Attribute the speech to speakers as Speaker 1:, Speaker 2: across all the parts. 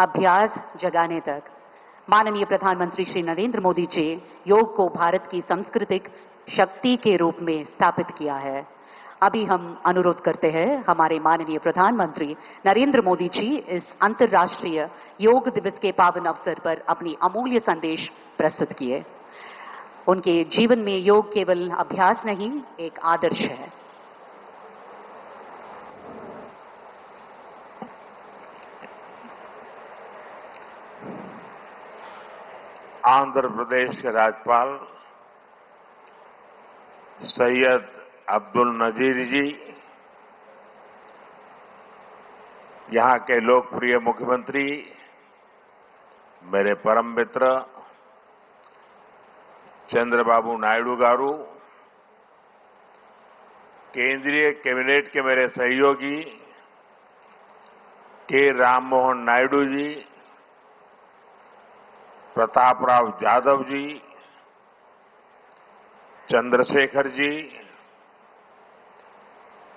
Speaker 1: अभ्यास जगाने तक माननीय प्रधानमंत्री श्री नरेंद्र मोदी जी योग को भारत की सांस्कृतिक शक्ति के रूप में स्थापित किया है। अभी हम अनुरोध करते हैं हमारे माननीय प्रधानमंत्री नरेंद्र मोदी जी इस अंतर्राष्ट्रीय योग दिवस के पावन अवसर पर अपनी अमूल्य संदेश प्रस्तुत किए। उनके जीवन में योग केवल अभ्यास नहीं, एक आदर्श है।
Speaker 2: आंध्र प्रदेश के राज्यपाल सैयद अब्दुल नजीर जी, यहां के लोकप्रिय मुख्यमंत्री मेरे परम मित्र चंद्रबाबू नायडू गारू, केंद्रीय कैबिनेट के मेरे सहयोगी के राम मोहन नायडू जी, प्रताप राव जाधव जी, चंद्रशेखर जी,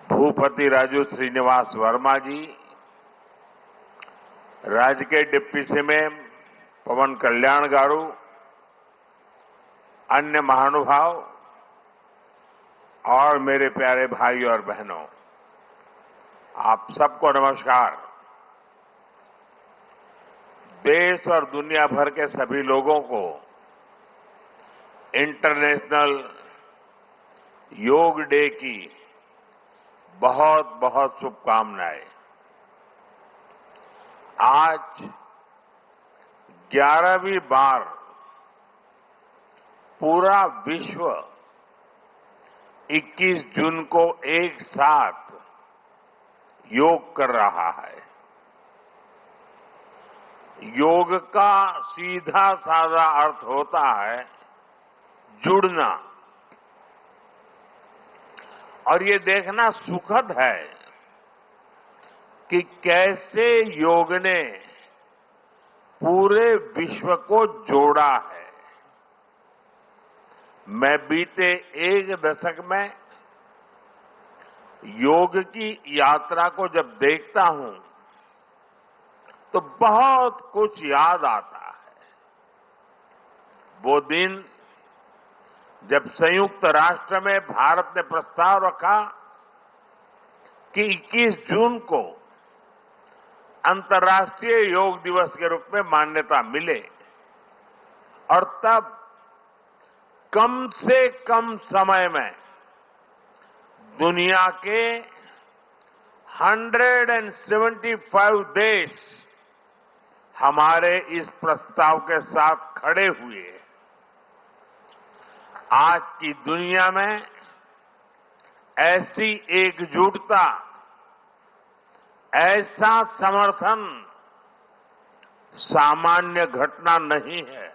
Speaker 2: भूपति राजू श्रीनिवास वर्मा जी, राज्य के डिप्टी सीएम पवन कल्याण गारू, अन्य महानुभाव और मेरे प्यारे भाई और बहनों, आप सबको नमस्कार। देश और दुनिया भर के सभी लोगों को इंटरनेशनल योग डे की बहुत बहुत शुभकामनाएं। आज 11वीं बार पूरा विश्व 21 जून को एक साथ योग कर रहा है। योग का सीधा साधा अर्थ होता है जुड़ना, और ये देखना सुखद है कि कैसे योग ने पूरे विश्व को जोड़ा है। मैं बीते एक दशक में योग की यात्रा को जब देखता हूं तो बहुत कुछ याद आता है। वो दिन जब संयुक्त राष्ट्र में भारत ने प्रस्ताव रखा कि 21 जून को अंतर्राष्ट्रीय योग दिवस के रूप में मान्यता मिले, और तब कम से कम समय में दुनिया के 175 देश हमारे इस प्रस्ताव के साथ खड़े हुए। आज की दुनिया में ऐसी एकजुटता, ऐसा समर्थन सामान्य घटना नहीं है।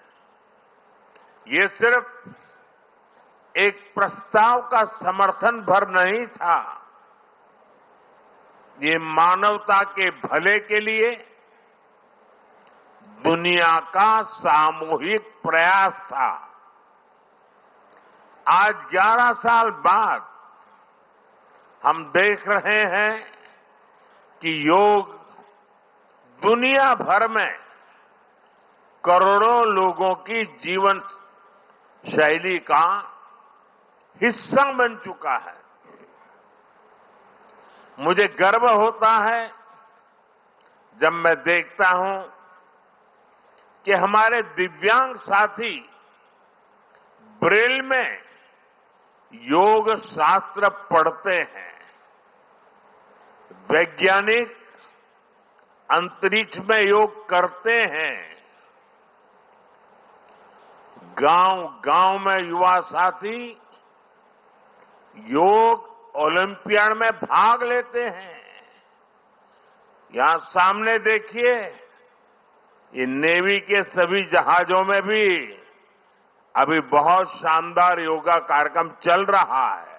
Speaker 2: ये सिर्फ एक प्रस्ताव का समर्थन भर नहीं था, ये मानवता के भले के लिए दुनिया का सामूहिक प्रयास था। आज 11 साल बाद हम देख रहे हैं कि योग दुनिया भर में करोड़ों लोगों की जीवन शैली का हिस्सा बन चुका है। मुझे गर्व होता है जब मैं देखता हूं कि हमारे दिव्यांग साथी ब्रेल में योग शास्त्र पढ़ते हैं, वैज्ञानिक अंतरिक्ष में योग करते हैं, गांव-गांव में युवा साथी योग ओलंपियाड में भाग लेते हैं। यहां सामने देखिए, ये नेवी के सभी जहाजों में भी अभी बहुत शानदार योगा कार्यक्रम चल रहा है।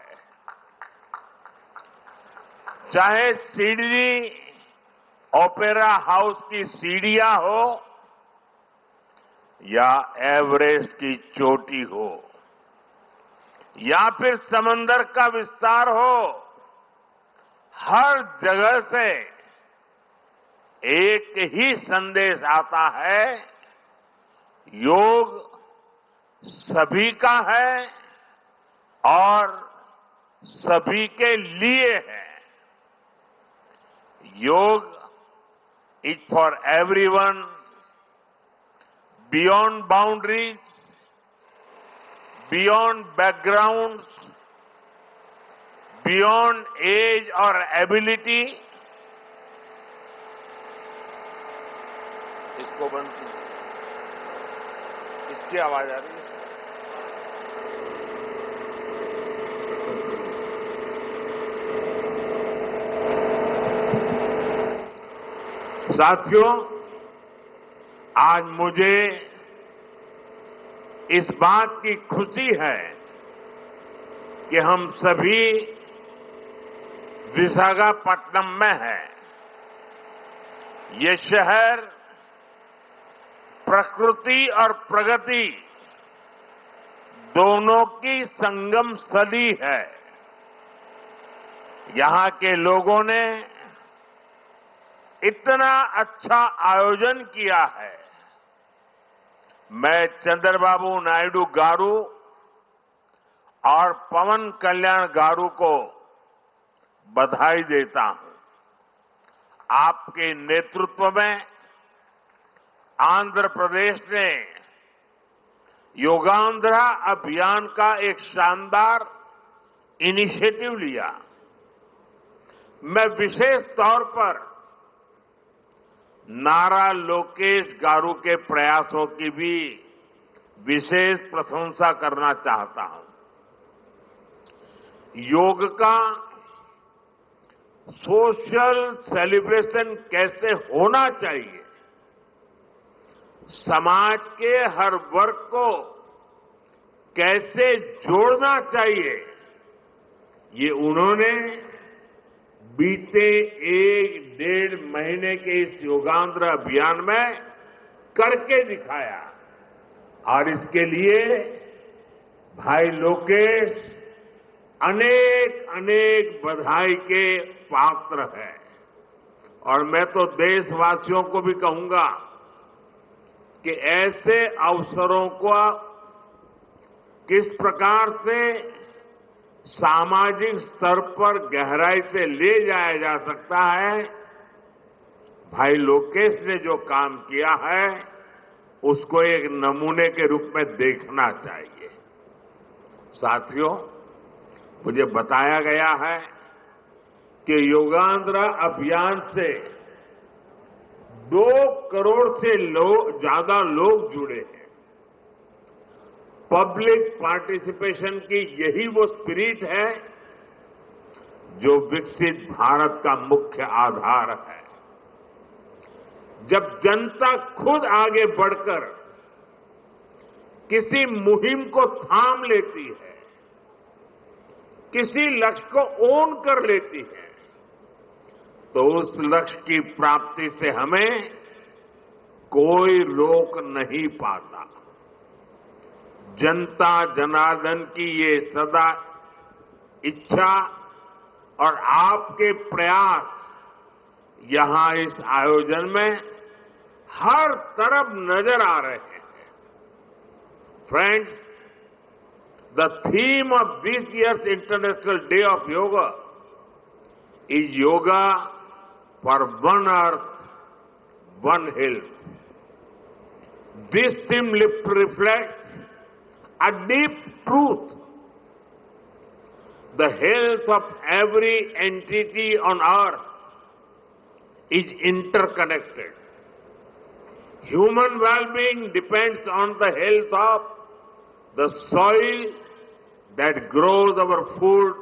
Speaker 2: चाहे सिडनी ओपेरा हाउस की सीढ़ियां हो या एवरेस्ट की चोटी हो या फिर समंदर का विस्तार हो, हर जगह से एक ही संदेश आता है, योग सभी का है और सभी के लिए है। Yoga is for everyone, beyond boundaries, beyond backgrounds, beyond age और एबिलिटी। इसको बंद कीजिए, इसकी आवाज आ रही है। साथियों, आज मुझे इस बात की खुशी है कि हम सभी विशाखापट्टनम में हैं। ये शहर प्रकृति और प्रगति दोनों की संगम स्थली है। यहां के लोगों ने इतना अच्छा आयोजन किया है। मैं चंद्रबाबू नायडू गारू और पवन कल्याण गारू को बधाई देता हूं। आपके नेतृत्व में आंध्र प्रदेश ने योगांध्रा अभियान का एक शानदार इनिशिएटिव लिया। मैं विशेष तौर पर नारा लोकेश गारू के प्रयासों की भी विशेष प्रशंसा करना चाहता हूं। योग का सोशल सेलिब्रेशन कैसे होना चाहिए, समाज के हर वर्ग को कैसे जोड़ना चाहिए, ये उन्होंने बीते 1-1.5 महीने के इस योगांध्र अभियान में करके दिखाया। और इसके लिए भाई लोकेश अनेक अनेक बधाई के पात्र है। और मैं तो देशवासियों को भी कहूंगा कि ऐसे अवसरों को किस प्रकार से सामाजिक स्तर पर गहराई से ले जाया जा सकता है, भाई लोकेश ने जो काम किया है उसको एक नमूने के रूप में देखना चाहिए। साथियों, मुझे बताया गया है कि योगांध्र अभियान से 2 करोड़ से ज्यादा लोग जुड़े हैं। पब्लिक पार्टिसिपेशन की यही वो स्पिरिट है जो विकसित भारत का मुख्य आधार है। जब जनता खुद आगे बढ़कर किसी मुहिम को थाम लेती है, किसी लक्ष्य को ओन कर लेती है, तो उस लक्ष्य की प्राप्ति से हमें कोई रोक नहीं पाता। जनता जनार्दन की ये सदा इच्छा और आपके प्रयास यहां इस आयोजन में हर तरफ नजर आ रहे हैं। Friends, the theme of this years international day of yoga is yoga for one earth, one health. This theme reflects a deep truth. The health of every entity on earth is interconnected. Human well-being depends on the health of the soil that grows our food,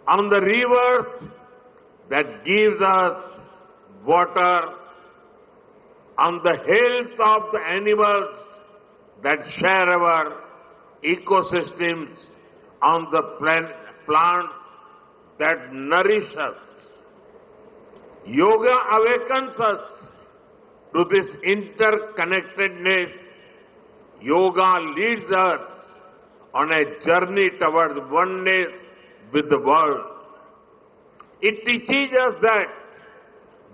Speaker 2: on the rivers that gives us water, on the health of the animals that share our ecosystems, on the plants that nourish us. Yoga awakens us to this interconnectedness. Yoga leads us on a journey towards oneness with the world. It teaches us that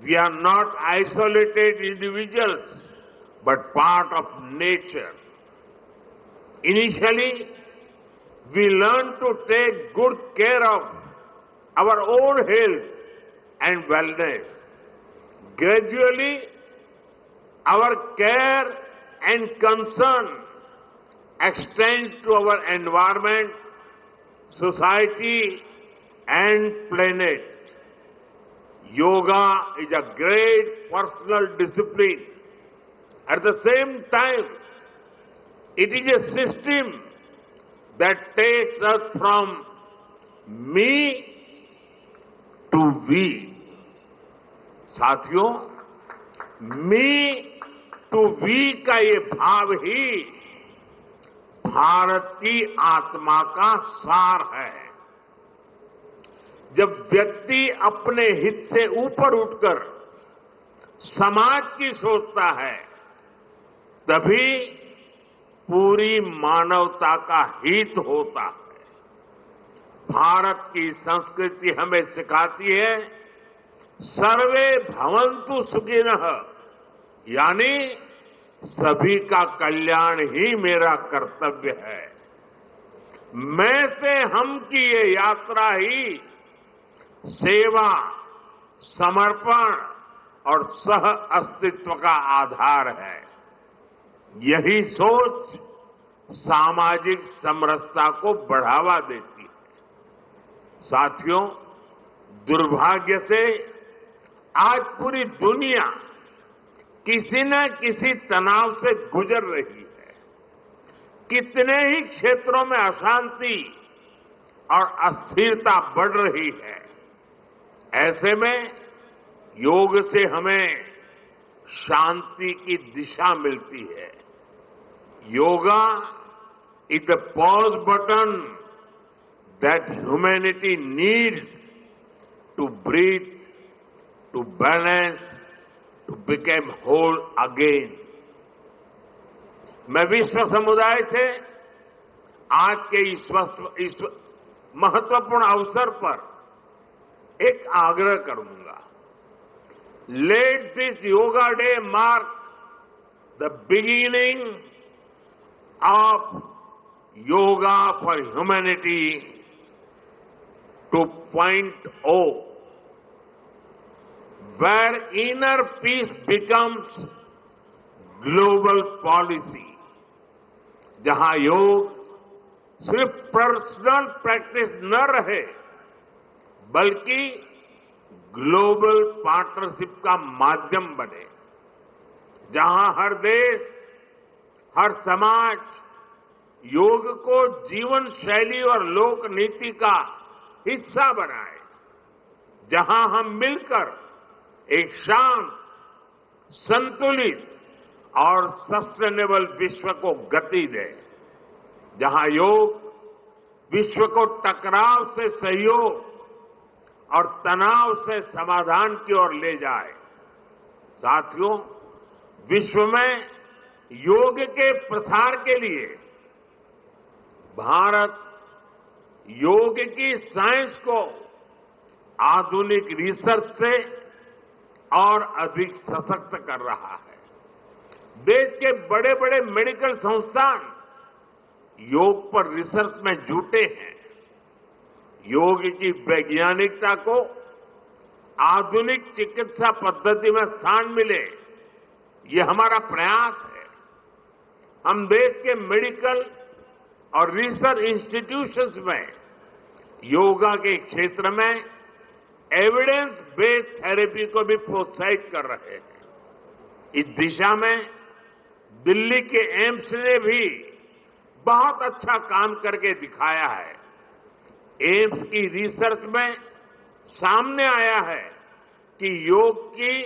Speaker 2: We are not isolated individuals, but part of nature. Initially, we learn to take good care of our own health and wellness. Gradually, our care and concern extends to our environment, society, and planet. Yoga is a great personal discipline. At the same time, it is a system that takes us from me to we. साथियों, मी to we का ये भाव ही भारत की आत्मा का सार है। जब व्यक्ति अपने हित से ऊपर उठकर समाज की सोचता है, तभी पूरी मानवता का हित होता है। भारत की संस्कृति हमें सिखाती है सर्वे भवन्तु सुखिनः, यानी सभी का कल्याण ही मेरा कर्तव्य है। मैं से हम की ये यात्रा ही सेवा, समर्पण और सह अस्तित्व का आधार है। यही सोच सामाजिक समरसता को बढ़ावा देती है। साथियों, दुर्भाग्य से आज पूरी दुनिया किसी न किसी तनाव से गुजर रही है। कितने ही क्षेत्रों में अशांति और अस्थिरता बढ़ रही है। ऐसे में योग से हमें शांति की दिशा मिलती है। Yoga is the pause button that humanity needs to breathe, to balance, to become whole again. मैं विश्व समुदाय से आज के इस महत्वपूर्ण अवसर पर एक आग्रह करूंगा। Let this Yoga Day mark the beginning of Yoga for Humanity 2.0, where inner peace becomes global policy, जहां योग सिर्फ पर्सनल प्रैक्टिस न रहे, बल्कि ग्लोबल पार्टनरशिप का माध्यम बने, जहां हर देश, हर समाज योग को जीवन शैली और लोक नीति का हिस्सा बनाए, जहां हम मिलकर एक शांत, संतुलित और सस्टेनेबल विश्व को गति दें, जहां योग विश्व को टकराव से सहयोग और तनाव से समाधान की ओर ले जाए। साथियों, विश्व में योग के प्रसार के लिए भारत योग की साइंस को आधुनिक रिसर्च से और अधिक सशक्त कर रहा है। देश के बड़े बड़े मेडिकल संस्थान योग पर रिसर्च में जुटे हैं। योग की वैज्ञानिकता को आधुनिक चिकित्सा पद्धति में स्थान मिले, ये हमारा प्रयास है। हम देश के मेडिकल और रिसर्च इंस्टीट्यूशंस में योगा के क्षेत्र में एविडेंस बेस्ड थेरेपी को भी प्रोत्साहित कर रहे हैं। इस दिशा में दिल्ली के एम्स ने भी बहुत अच्छा काम करके दिखाया है। एम्स की रिसर्च में सामने आया है कि योग की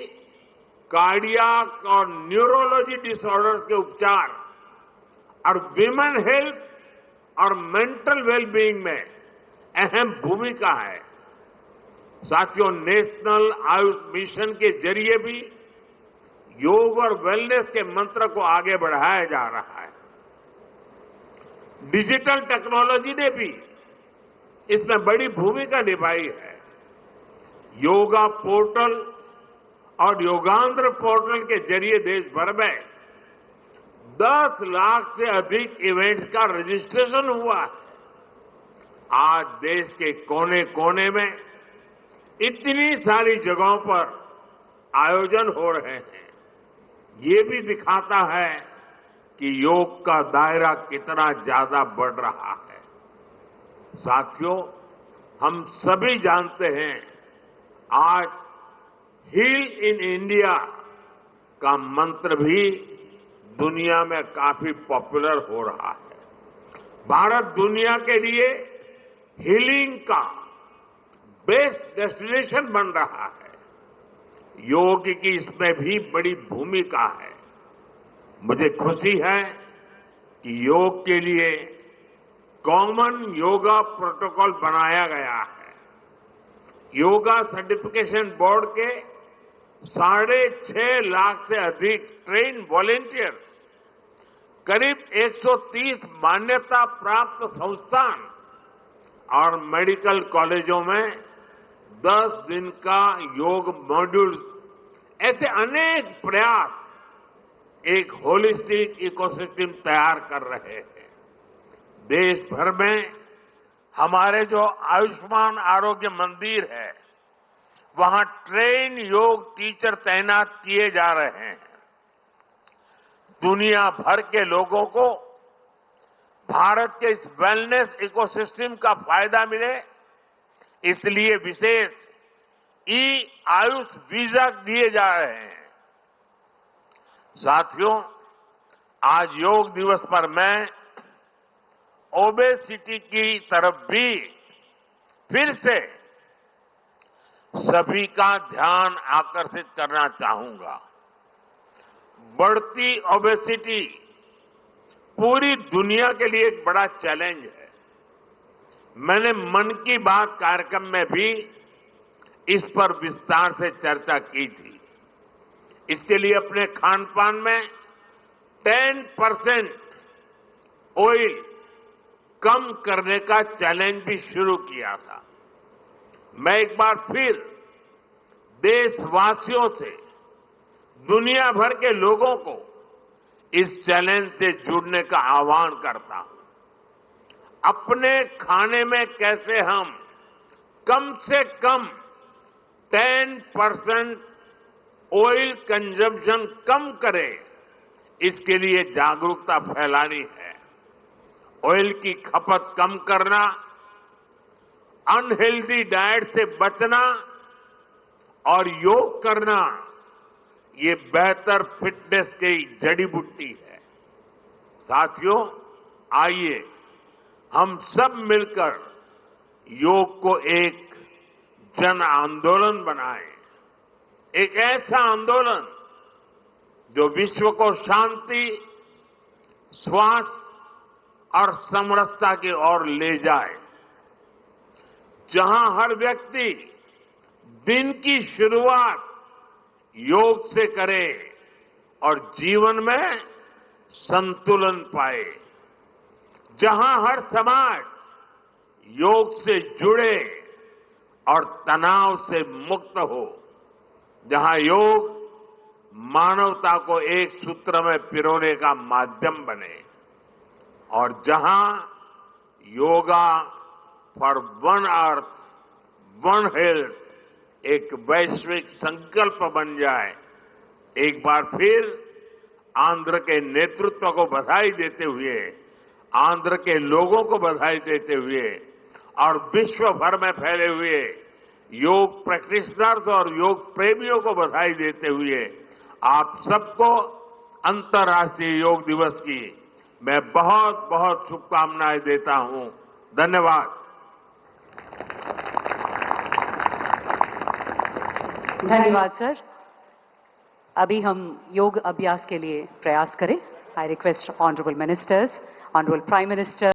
Speaker 2: कार्डियक और न्यूरोलॉजी डिसऑर्डर्स के उपचार और विमेन हेल्थ और मेंटल वेलबीइंग में अहम भूमिका है। साथियों, नेशनल आयुष मिशन के जरिए भी योग और वेलनेस के मंत्र को आगे बढ़ाया जा रहा है। डिजिटल टेक्नोलॉजी ने भी इसमें बड़ी भूमिका निभाई है। योगा पोर्टल और योगांध्र पोर्टल के जरिए देश भर में 10 लाख से अधिक इवेंट्स का रजिस्ट्रेशन हुआ है। आज देश के कोने कोने में इतनी सारी जगहों पर आयोजन हो रहे हैं। ये भी दिखाता है कि योग का दायरा कितना ज्यादा बढ़ रहा है। साथियों, हम सभी जानते हैं आज हील इन इंडिया का मंत्र भी दुनिया में काफी पॉपुलर हो रहा है। भारत दुनिया के लिए हीलिंग का बेस्ट डेस्टिनेशन बन रहा है। योग की इसमें भी बड़ी भूमिका है। मुझे खुशी है कि योग के लिए कॉमन योगा प्रोटोकॉल बनाया गया है। योगा सर्टिफिकेशन बोर्ड के 6.5 लाख से अधिक ट्रेन वॉलेंटियर्स, करीब 130 मान्यता प्राप्त संस्थान और मेडिकल कॉलेजों में 10 दिन का योग मॉड्यूल्स, ऐसे अनेक प्रयास एक होलिस्टिक इकोसिस्टम तैयार कर रहे हैं। देश भर में हमारे जो आयुष्मान आरोग्य मंदिर है, वहां ट्रेन योग टीचर तैनात किए जा रहे हैं। दुनिया भर के लोगों को भारत के इस वेलनेस इकोसिस्टम का फायदा मिले, इसलिए विशेष आयुष वीजा दिए जा रहे हैं। साथियों, आज योग दिवस पर मैं ओबेसिटी की तरफ भी फिर से सभी का ध्यान आकर्षित करना चाहूंगा। बढ़ती ओबेसिटी पूरी दुनिया के लिए एक बड़ा चैलेंज है। मैंने मन की बात कार्यक्रम में भी इस पर विस्तार से चर्चा की थी। इसके लिए अपने खान पान में 10% ऑयल कम करने का चैलेंज भी शुरू किया था। मैं एक बार फिर देशवासियों से, दुनिया भर के लोगों को इस चैलेंज से जुड़ने का आह्वान करता हूं। अपने खाने में कैसे हम कम से कम 10% ऑयल कंजम्पशन कम करें, इसके लिए जागरूकता फैलानी है। ऑयल की खपत कम करना, अनहेल्दी डाइट से बचना और योग करना, ये बेहतर फिटनेस की जड़ी बूटी है। साथियों, आइए हम सब मिलकर योग को एक जन आंदोलन बनाएं। एक ऐसा आंदोलन जो विश्व को शांति, स्वास्थ्य और समरसता की ओर ले जाए। जहां हर व्यक्ति दिन की शुरुआत योग से करे और जीवन में संतुलन पाए। जहां हर समाज योग से जुड़े और तनाव से मुक्त हो। जहां योग मानवता को एक सूत्र में पिरोने का माध्यम बने और जहां yoga for one earth one health एक वैश्विक संकल्प बन जाए। एक बार फिर आंध्र के नेतृत्व को बधाई देते हुए, आंध्र के लोगों को बधाई देते हुए और विश्व भर में फैले हुए योग प्रैक्टिशनर्स और योग प्रेमियों को बधाई देते हुए आप सबको अंतर्राष्ट्रीय योग दिवस की मैं बहुत बहुत शुभकामनाएं देता हूं। धन्यवाद।
Speaker 1: धन्यवाद सर। अभी हम योग अभ्यास के लिए प्रयास करें। I request honourable ministers, honourable prime minister